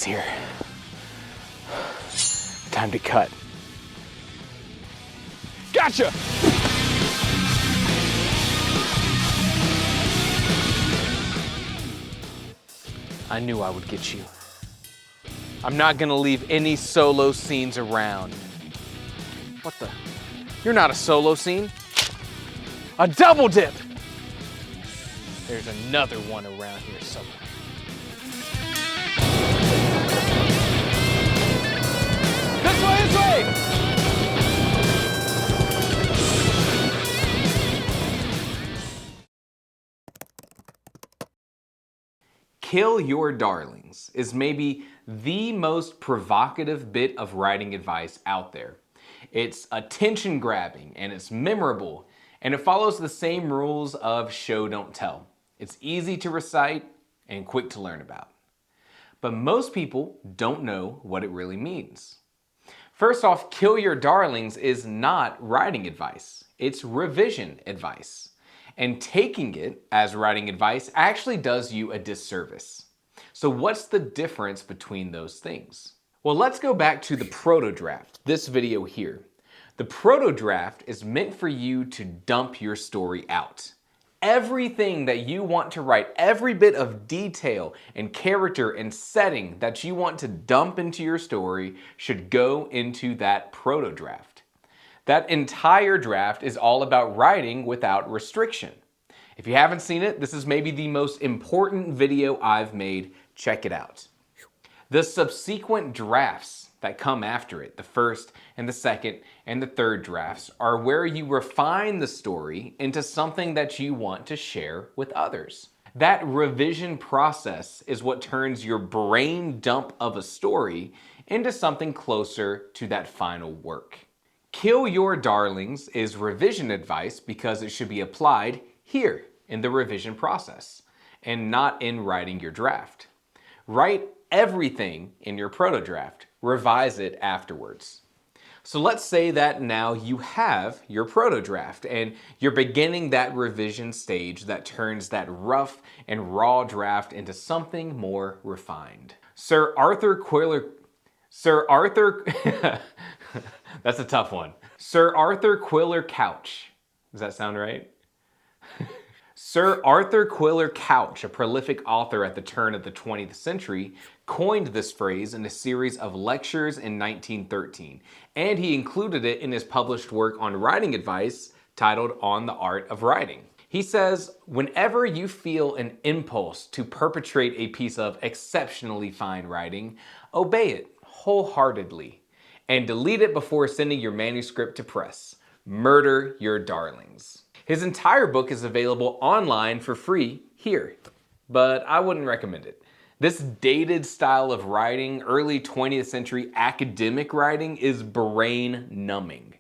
is here. Time to cut. Gotcha! I knew I would get you. I'm not gonna leave any solo scenes around. What the? You're not a solo scene. A double dip! There's another one around here somewhere. This way, this way! Kill your darlings is maybe the most provocative bit of writing advice out there. It's attention grabbing and it's memorable, and it follows the same rules of show don't tell. It's easy to recite and quick to learn about. But most people don't know what it really means. First off, kill your darlings is not writing advice. It's revision advice. And taking it as writing advice actually does you a disservice. So what's the difference between those things? Well, let's go back to the proto-draft, this video here. The proto-draft is meant for you to dump your story out. Everything that you want to write, every bit of detail and character and setting that you want to dump into your story should go into that proto-draft. That entire draft is all about writing without restriction. If you haven't seen it, this is maybe the most important video I've made. Check it out. The subsequent drafts that come after it, the first and the second and the third drafts, are where you refine the story into something that you want to share with others. That revision process is what turns your brain dump of a story into something closer to that final work. Kill your darlings is revision advice because it should be applied here in the revision process and not in writing your draft. Write everything in your proto-draft. Revise it afterwards. So let's say that now you have your proto-draft and you're beginning that revision stage that turns that rough and raw draft into something more refined. Sir Arthur That's a tough one. Sir Arthur Quiller Couch. Does that sound right? Sir Arthur Quiller Couch, a prolific author at the turn of the 20th century, coined this phrase in a series of lectures in 1913, and he included it in his published work on writing advice titled On the Art of Writing. He says, whenever you feel an impulse to perpetrate a piece of exceptionally fine writing, obey it wholeheartedly and delete it before sending your manuscript to press. Murder your darlings. His entire book is available online for free here, but I wouldn't recommend it. This dated style of writing, early 20th century academic writing, is brain numbing.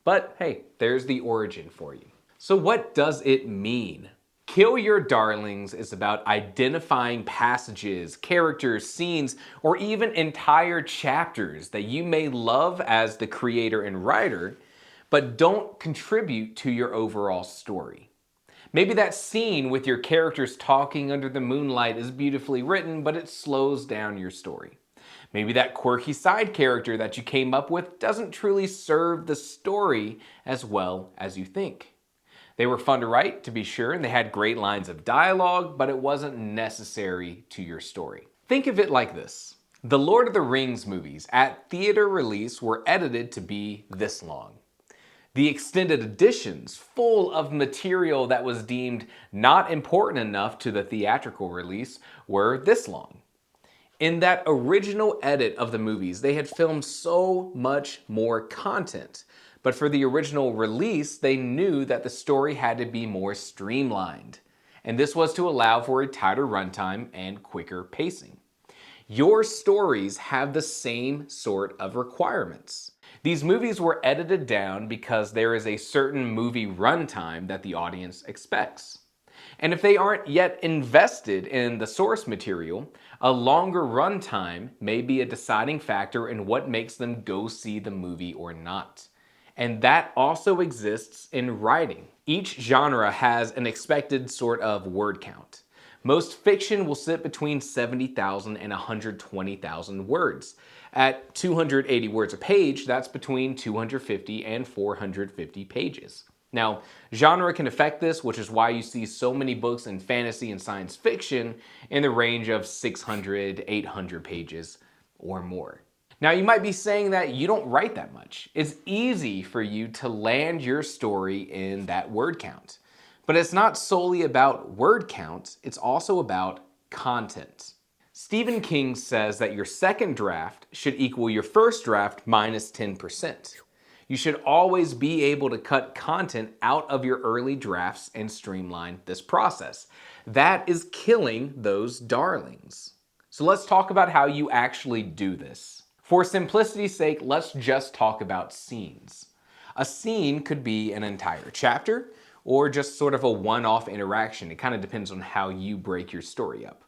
But hey, there's the origin for you. So what does it mean? Kill your darlings is about identifying passages, characters, scenes, or even entire chapters that you may love as the creator and writer, but don't contribute to your overall story. Maybe that scene with your characters talking under the moonlight is beautifully written, but it slows down your story. Maybe that quirky side character that you came up with doesn't truly serve the story as well as you think. They were fun to write, to be sure, and they had great lines of dialogue, but it wasn't necessary to your story. Think of it like this. The Lord of the Rings movies at theater release were edited to be this long. The extended editions, full of material that was deemed not important enough to the theatrical release, were this long. In that original edit of the movies, they had filmed so much more content. But for the original release, they knew that the story had to be more streamlined. And this was to allow for a tighter runtime and quicker pacing. Your stories have the same sort of requirements. These movies were edited down because there is a certain movie runtime that the audience expects. And if they aren't yet invested in the source material, a longer runtime may be a deciding factor in what makes them go see the movie or not. And that also exists in writing. Each genre has an expected sort of word count. Most fiction will sit between 70,000 and 120,000 words. At 280 words a page, that's between 250 and 450 pages. Now, genre can affect this, which is why you see so many books in fantasy and science fiction in the range of 600, 800 pages or more. Now, you might be saying that you don't write that much. It's easy for you to land your story in that word count. But it's not solely about word count, it's also about content. Stephen King says that your second draft should equal your first draft minus 10%. You should always be able to cut content out of your early drafts and streamline this process. That is killing those darlings. So let's talk about how you actually do this. For simplicity's sake, let's just talk about scenes. A scene could be an entire chapter or just sort of a one-off interaction. It kind of depends on how you break your story up.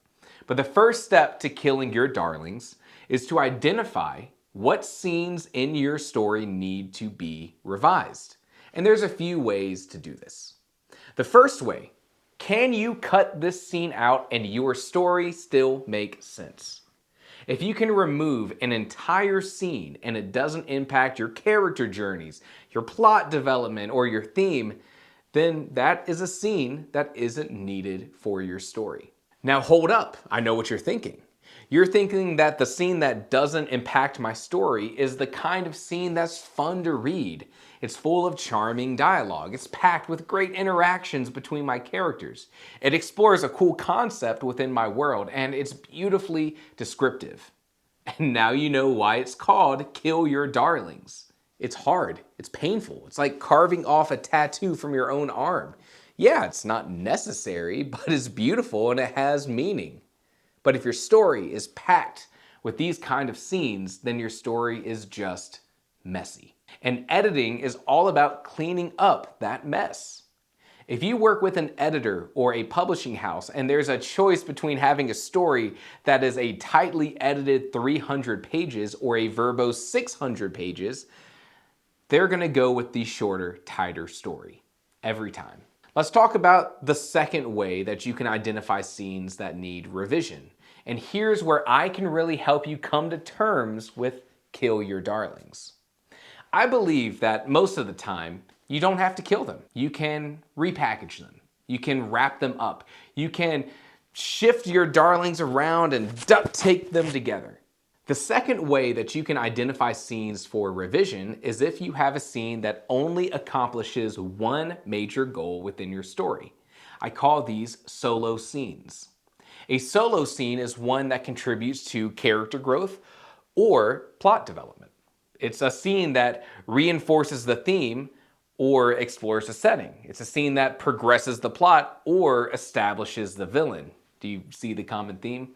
But the first step to killing your darlings is to identify what scenes in your story need to be revised. And there's a few ways to do this. The first way, can you cut this scene out and your story still make sense? If you can remove an entire scene and it doesn't impact your character journeys, your plot development, or your theme, then that is a scene that isn't needed for your story. Now hold up, I know what you're thinking. You're thinking that the scene that doesn't impact my story is the kind of scene that's fun to read. It's full of charming dialogue. It's packed with great interactions between my characters. It explores a cool concept within my world, and it's beautifully descriptive. And now you know why it's called Kill Your Darlings. It's hard. It's painful. It's like carving off a tattoo from your own arm. Yeah, it's not necessary, but it's beautiful and it has meaning. But if your story is packed with these kind of scenes, then your story is just messy. And editing is all about cleaning up that mess. If you work with an editor or a publishing house and there's a choice between having a story that is a tightly edited 300 pages or a verbose 600 pages, they're gonna go with the shorter, tighter story every time. Let's talk about the second way that you can identify scenes that need revision. And here's where I can really help you come to terms with Kill Your Darlings. I believe that most of the time, you don't have to kill them. You can repackage them. You can wrap them up. You can shift your darlings around and duct tape them together. The second way that you can identify scenes for revision is if you have a scene that only accomplishes one major goal within your story. I call these solo scenes. A solo scene is one that contributes to character growth or plot development. It's a scene that reinforces the theme or explores the setting. It's a scene that progresses the plot or establishes the villain. Do you see the common theme?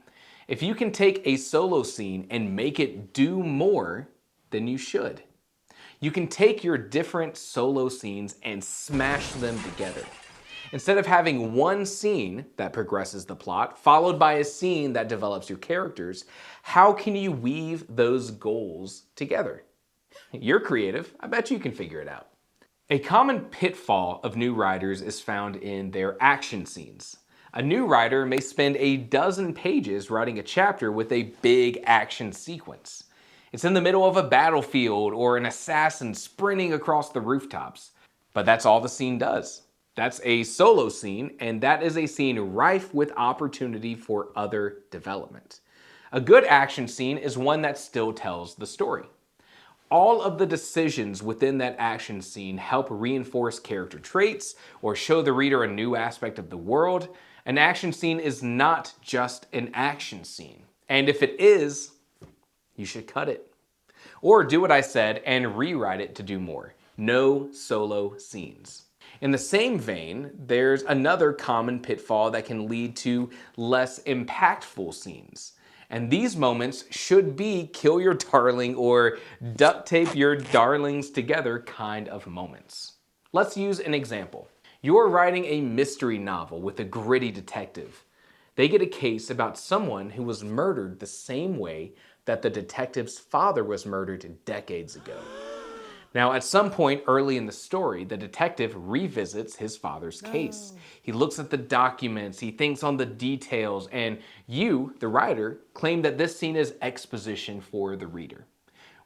If you can take a solo scene and make it do more, then you should. You can take your different solo scenes and smash them together. Instead of having one scene that progresses the plot, followed by a scene that develops your characters, how can you weave those goals together? You're creative. I bet you can figure it out. A common pitfall of new writers is found in their action scenes. A new writer may spend a dozen pages writing a chapter with a big action sequence. It's in the middle of a battlefield or an assassin sprinting across the rooftops. But that's all the scene does. That's a solo scene, and that is a scene rife with opportunity for other development. A good action scene is one that still tells the story. All of the decisions within that action scene help reinforce character traits or show the reader a new aspect of the world. An action scene is not just an action scene. And if it is, you should cut it. Or do what I said and rewrite it to do more. No solo scenes. In the same vein, there's another common pitfall that can lead to less impactful scenes. And these moments should be kill your darling or duct tape your darlings together kind of moments. Let's use an example. You're writing a mystery novel with a gritty detective. They get a case about someone who was murdered the same way that the detective's father was murdered decades ago. Now, at some point early in the story, the detective revisits his father's case. He looks at the documents, he thinks on the details, and you, the writer, claim that this scene is exposition for the reader.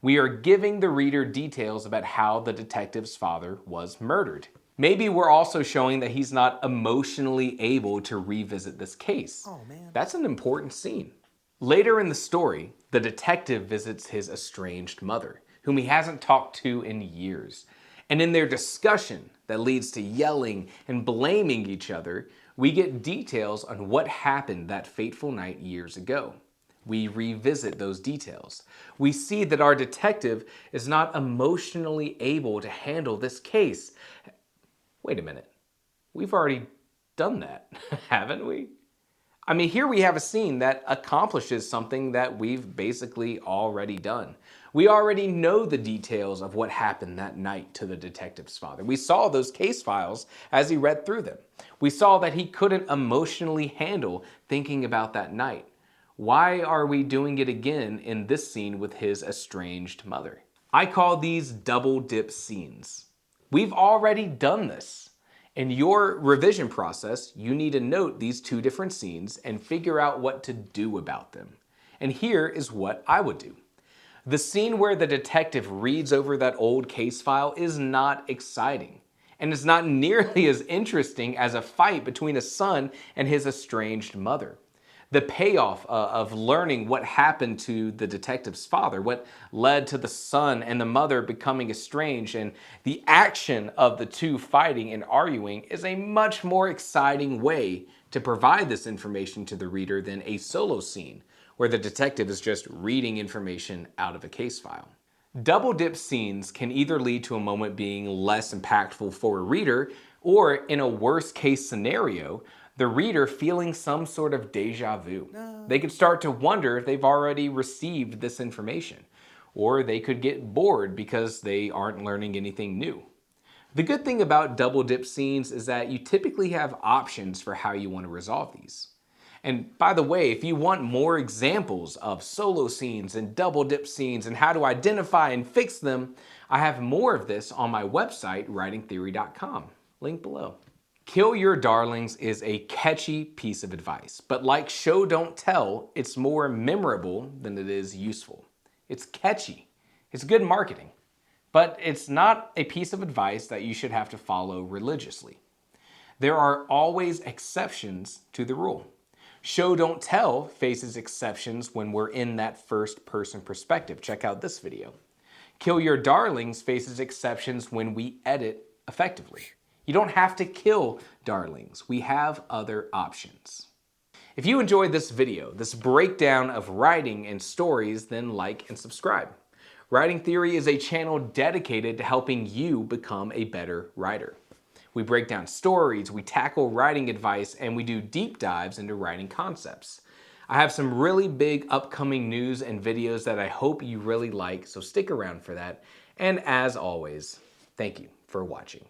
We are giving the reader details about how the detective's father was murdered. Maybe we're also showing that he's not emotionally able to revisit this case. Oh, man. That's an important scene. Later in the story, the detective visits his estranged mother, whom he hasn't talked to in years. And in their discussion that leads to yelling and blaming each other, we get details on what happened that fateful night years ago. We revisit those details. We see that our detective is not emotionally able to handle this case. Wait a minute. We've already done that, haven't we? I mean, here we have a scene that accomplishes something that we've basically already done. We already know the details of what happened that night to the detective's father. We saw those case files as he read through them. We saw that he couldn't emotionally handle thinking about that night. Why are we doing it again in this scene with his estranged mother? I call these double dip scenes. We've already done this. In your revision process, you need to note these two different scenes and figure out what to do about them. And here is what I would do. The scene where the detective reads over that old case file is not exciting. And it's not nearly as interesting as a fight between a son and his estranged mother. The payoff of learning what happened to the detective's father, what led to the son and the mother becoming estranged, and the action of the two fighting and arguing is a much more exciting way to provide this information to the reader than a solo scene where the detective is just reading information out of a case file. Double dip scenes can either lead to a moment being less impactful for a reader, or in a worst case scenario, the reader feeling some sort of deja vu. They could start to wonder if they've already received this information, or they could get bored because they aren't learning anything new. The good thing about double dip scenes is that you typically have options for how you want to resolve these. And by the way, if you want more examples of solo scenes and double dip scenes and how to identify and fix them, I have more of this on my website, writingtheory.com. Link below. Kill your darlings is a catchy piece of advice, but like show don't tell, it's more memorable than it is useful. It's catchy. It's good marketing. But it's not a piece of advice that you should have to follow religiously. There are always exceptions to the rule. Show don't tell faces exceptions when we're in that first person perspective. Check out this video. Kill your darlings faces exceptions when we edit effectively. You don't have to kill darlings. We have other options. If you enjoyed this video, this breakdown of writing and stories, then like and subscribe. Writing Theory is a channel dedicated to helping you become a better writer. We break down stories, we tackle writing advice, and we do deep dives into writing concepts. I have some really big upcoming news and videos that I hope you really like, so stick around for that. And as always, thank you for watching.